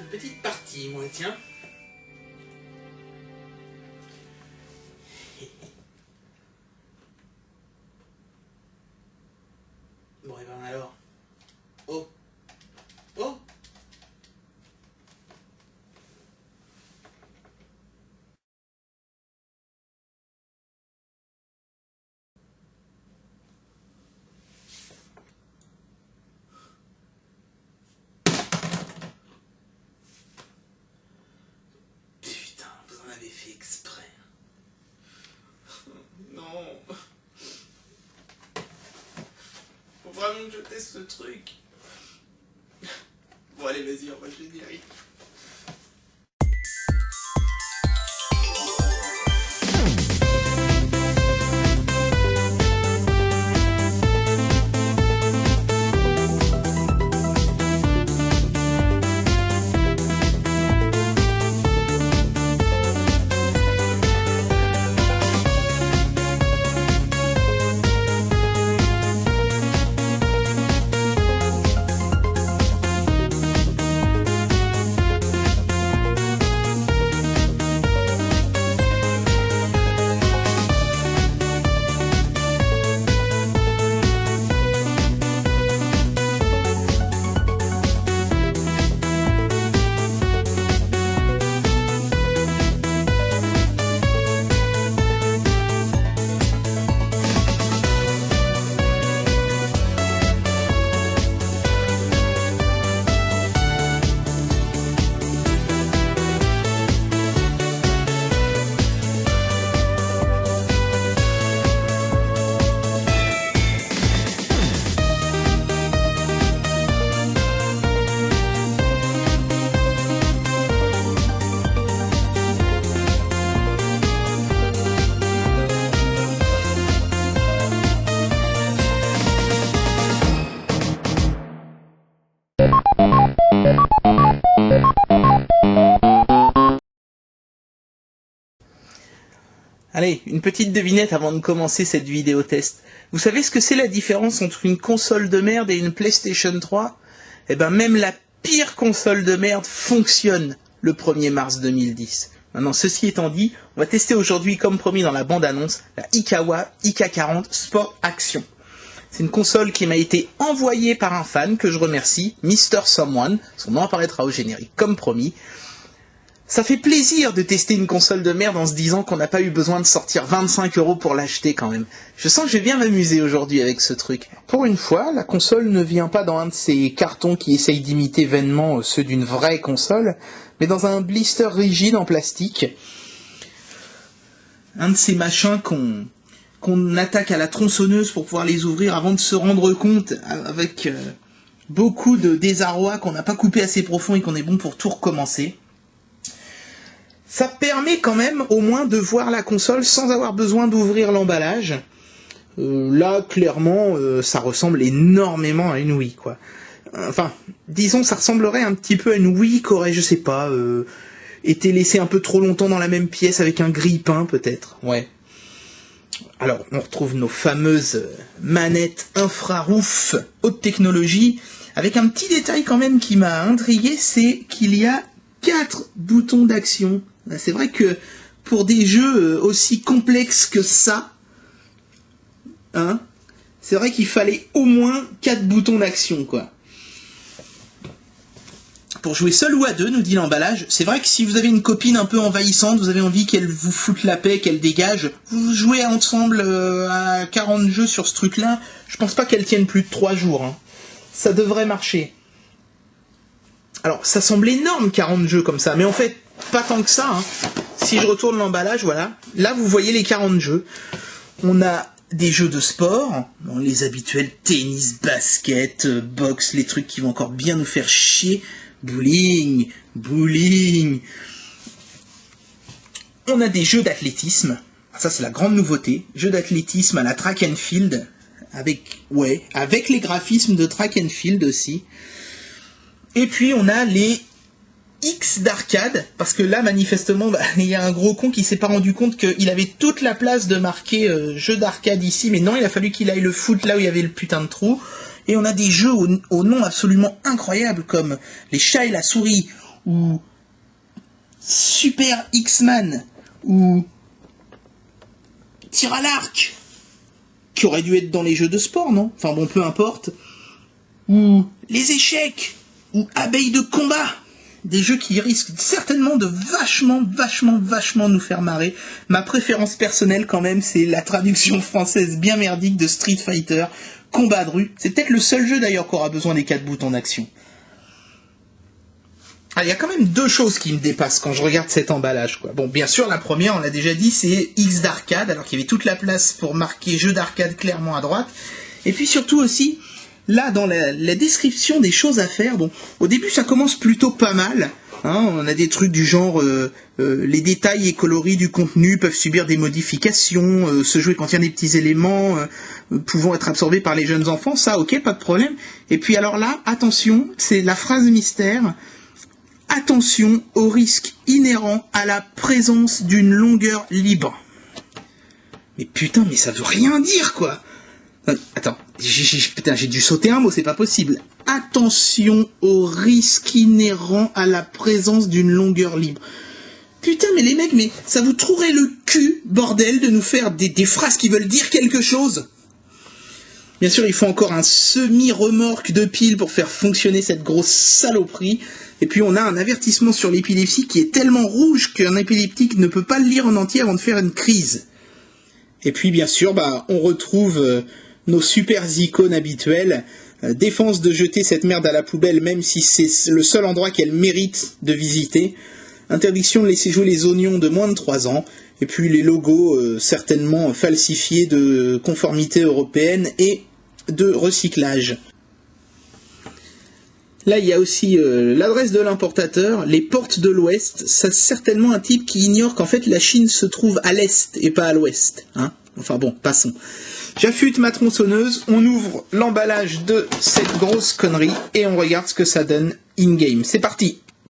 une petite partie, moi, tiens. Bon, et ben alors. Oh. Oh. Putain, vous en avez fait exprès. Non. Faut vraiment que je teste ce truc. Bon allez, vas-y, on va le générique. Allez, une petite devinette avant de commencer cette vidéo test. Vous savez ce que c'est la différence entre une console de merde et une PlayStation 3? Eh ben même la pire console de merde fonctionne le 1er mars 2010. Maintenant, ceci étant dit, on va tester aujourd'hui, comme promis dans la bande-annonce, la Ikawa IK40 Sport Action. C'est une console qui m'a été envoyée par un fan que je remercie, Mr. Someone, son nom apparaîtra au générique comme promis. Ça fait plaisir de tester une console de merde en se disant qu'on n'a pas eu besoin de sortir 25 € pour l'acheter quand même. Je sens que je vais bien m'amuser aujourd'hui avec ce truc. Pour une fois, la console ne vient pas dans un de ces cartons qui essayent d'imiter vainement ceux d'une vraie console, mais dans un blister rigide en plastique. Un de ces machins qu'on attaque à la tronçonneuse pour pouvoir les ouvrir avant de se rendre compte avec beaucoup de désarroi qu'on n'a pas coupé assez profond et qu'on est bon pour tout recommencer. Ça permet quand même au moins de voir la console sans avoir besoin d'ouvrir l'emballage. Là, clairement, ça ressemble énormément à une Wii, quoi. Enfin, disons, ça ressemblerait un petit peu à une Wii qui aurait, je sais pas, été laissée un peu trop longtemps dans la même pièce avec un grille-pain, peut-être. Ouais. Alors, on retrouve nos fameuses manettes infrarouf haute technologie, avec un petit détail quand même qui m'a intrigué, c'est qu'il y a 4 boutons d'action. C'est vrai que pour des jeux aussi complexes que ça, hein, c'est vrai qu'il fallait au moins 4 boutons d'action, quoi. Pour jouer seul ou à deux, nous dit l'emballage, c'est vrai que si vous avez une copine un peu envahissante, vous avez envie qu'elle vous foute la paix, qu'elle dégage, vous jouez ensemble à 40 jeux sur ce truc-là, je pense pas qu'elle tienne plus de 3 jours. Hein. Ça devrait marcher. Alors, ça semble énorme, 40 jeux comme ça, mais en fait, pas tant que ça. Hein. Si je retourne l'emballage, voilà. Là, vous voyez les 40 jeux. On a des jeux de sport, les habituels tennis, basket, boxe, les trucs qui vont encore bien nous faire chier. Bowling. On a des jeux d'athlétisme. Ça, c'est la grande nouveauté. Jeux d'athlétisme à la track and field. Avec les graphismes de track and field aussi. Et puis on a les X d'arcade, parce que là manifestement il y a un gros con qui s'est pas rendu compte qu'il avait toute la place de marquer jeu d'arcade ici, mais non, il a fallu qu'il aille le foutre là où il y avait le putain de trou. Et on a des jeux au nom absolument incroyable comme les chats et la souris ou Super X-Man, ou Tir à l'arc, qui aurait dû être dans les jeux de sport, non? Enfin bon, peu importe. Ou les échecs, ou Abeilles de combat. Des jeux qui risquent certainement de vachement nous faire marrer. Ma préférence personnelle quand même, c'est la traduction française bien merdique de Street Fighter, Combat de rue. C'est peut-être le seul jeu d'ailleurs qui aura besoin des 4 boutons d'action. Ah, il y a quand même 2 choses qui me dépassent quand je regarde cet emballage, quoi. Bon, bien sûr, la première, on l'a déjà dit, c'est X d'arcade, alors qu'il y avait toute la place pour marquer jeu d'arcade clairement à droite. Et puis surtout aussi, là, dans la description des choses à faire, bon, au début, ça commence plutôt pas mal. Hein, on a des trucs du genre les détails et coloris du contenu peuvent subir des modifications, ce jeu contient des petits éléments pouvant être absorbés par les jeunes enfants, ça, ok, pas de problème. Et puis alors là, attention, c'est la phrase mystère. Attention au risque inhérent à la présence d'une longueur libre. Mais putain, mais ça veut rien dire, quoi. Attends, putain, j'ai dû sauter un mot, c'est pas possible. Attention au risque inhérent à la présence d'une longueur libre. Putain, mais les mecs, mais ça vous trouverait le cul, bordel, de nous faire des phrases qui veulent dire quelque chose. Bien sûr, il faut encore un semi-remorque de pile pour faire fonctionner cette grosse saloperie. Et puis on a un avertissement sur l'épilepsie qui est tellement rouge qu'un épileptique ne peut pas le lire en entier avant de faire une crise. Et puis bien sûr, on retrouve nos super icônes habituelles. Défense de jeter cette merde à la poubelle même si c'est le seul endroit qu'elle mérite de visiter. Interdiction de laisser jouer les oignons de moins de 3 ans. Et puis les logos certainement falsifiés de conformité européenne et de recyclage. Là, il y a aussi l'adresse de l'importateur, les portes de l'Ouest. C'est certainement un type qui ignore qu'en fait la Chine se trouve à l'Est et pas à l'Ouest. Hein, enfin bon, passons. J'affûte ma tronçonneuse, on ouvre l'emballage de cette grosse connerie et on regarde ce que ça donne in-game. C'est parti!